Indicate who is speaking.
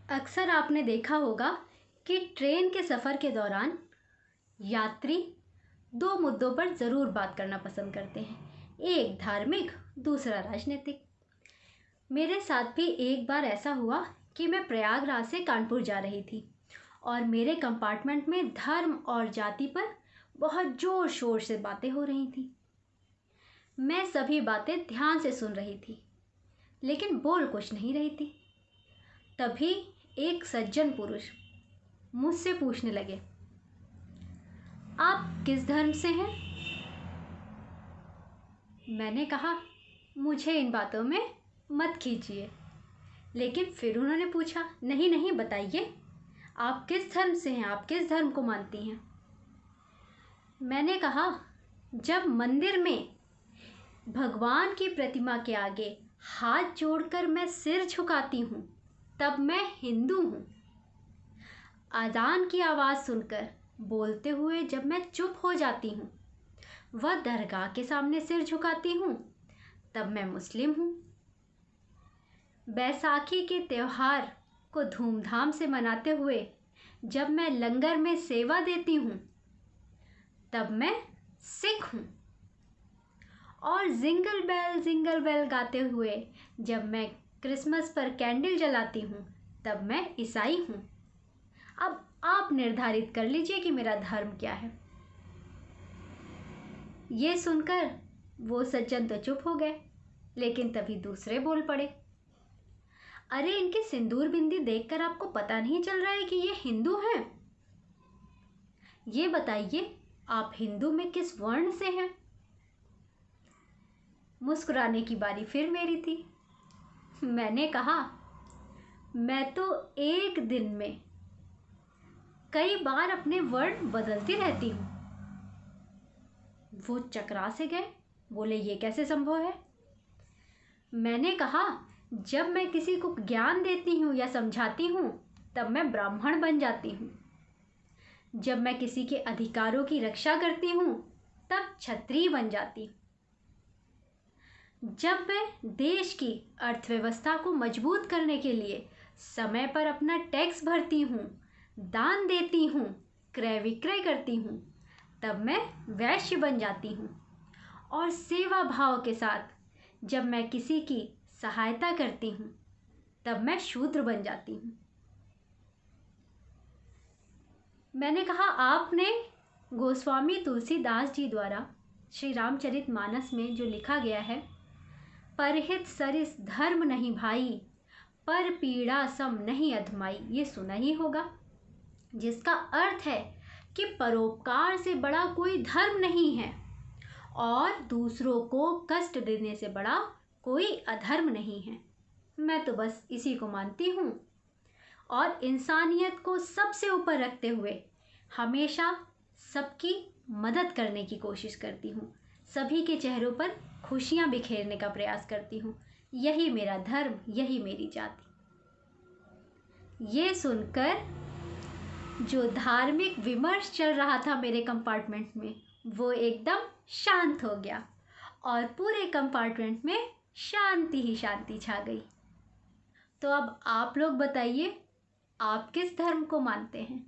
Speaker 1: अक्सर आपने देखा होगा कि ट्रेन के सफ़र के दौरान यात्री दो मुद्दों पर ज़रूर बात करना पसंद करते हैं, एक धार्मिक, दूसरा राजनीतिक। मेरे साथ भी एक बार ऐसा हुआ कि मैं प्रयागराज से कानपुर जा रही थी और मेरे कंपार्टमेंट में धर्म और जाति पर बहुत ज़ोर शोर से बातें हो रही थी। मैं सभी बातें ध्यान से सुन रही थी, लेकिन बोल कुछ नहीं रही थी। तभी एक सज्जन पुरुष मुझसे पूछने लगे, आप किस धर्म से हैं? मैंने कहा, मुझे इन बातों में मत कीजिए। लेकिन फिर उन्होंने पूछा, नहीं नहीं बताइए, आप किस धर्म से हैं, आप किस धर्म को मानती हैं? मैंने कहा, जब मंदिर में भगवान की प्रतिमा के आगे हाथ जोड़कर मैं सिर झुकाती हूँ, तब मैं हिंदू हूँ। अजान की आवाज़ सुनकर बोलते हुए जब मैं चुप हो जाती हूँ, वह दरगाह के सामने सिर झुकाती हूँ, तब मैं मुस्लिम हूँ। बैसाखी के त्यौहार को धूमधाम से मनाते हुए जब मैं लंगर में सेवा देती हूँ, तब मैं सिख हूँ। और जिंगल बेल गाते हुए जब मैं क्रिसमस पर कैंडल जलाती हूँ, तब मैं ईसाई हूँ। अब आप निर्धारित कर लीजिए कि मेरा धर्म क्या है। ये सुनकर वो सज्जन तो चुप हो गए, लेकिन तभी दूसरे बोल पड़े, अरे इनकी सिंदूर बिंदी देखकर आपको पता नहीं चल रहा है कि ये हिंदू हैं? ये बताइए, आप हिंदू में किस वर्ण से हैं? मुस्कुराने की बारी फिर मेरी थी। मैंने कहा, मैं तो एक दिन में कई बार अपने वर्ण बदलती रहती हूँ। वो चकरा से गए, बोले, ये कैसे संभव है? मैंने कहा, जब मैं किसी को ज्ञान देती हूँ या समझाती हूँ, तब मैं ब्राह्मण बन जाती हूँ। जब मैं किसी के अधिकारों की रक्षा करती हूँ, तब क्षत्रिय बन जाती हूँ। जब मैं देश की अर्थव्यवस्था को मजबूत करने के लिए समय पर अपना टैक्स भरती हूँ, दान देती हूँ, क्रय विक्रय करती हूँ, तब मैं वैश्य बन जाती हूँ। और सेवा भाव के साथ जब मैं किसी की सहायता करती हूँ, तब मैं शूद्र बन जाती हूँ। मैंने कहा, आपने गोस्वामी तुलसीदास जी द्वारा श्री रामचरितमानस में जो लिखा गया है, परहित सरिस धर्म नहीं भाई, पर पीड़ा सम नहीं अधमाई, ये सुना ही होगा, जिसका अर्थ है कि परोपकार से बड़ा कोई धर्म नहीं है और दूसरों को कष्ट देने से बड़ा कोई अधर्म नहीं है। मैं तो बस इसी को मानती हूँ और इंसानियत को सबसे ऊपर रखते हुए हमेशा सबकी मदद करने की कोशिश करती हूँ, सभी के चेहरों पर खुशियाँ बिखेरने का प्रयास करती हूँ। यही मेरा धर्म, यही मेरी जाति। ये सुनकर जो धार्मिक विमर्श चल रहा था मेरे कंपार्टमेंट में, वो एकदम शांत हो गया और पूरे कंपार्टमेंट में शांति ही शांति छा गई। तो अब आप लोग बताइए, आप किस धर्म को मानते हैं?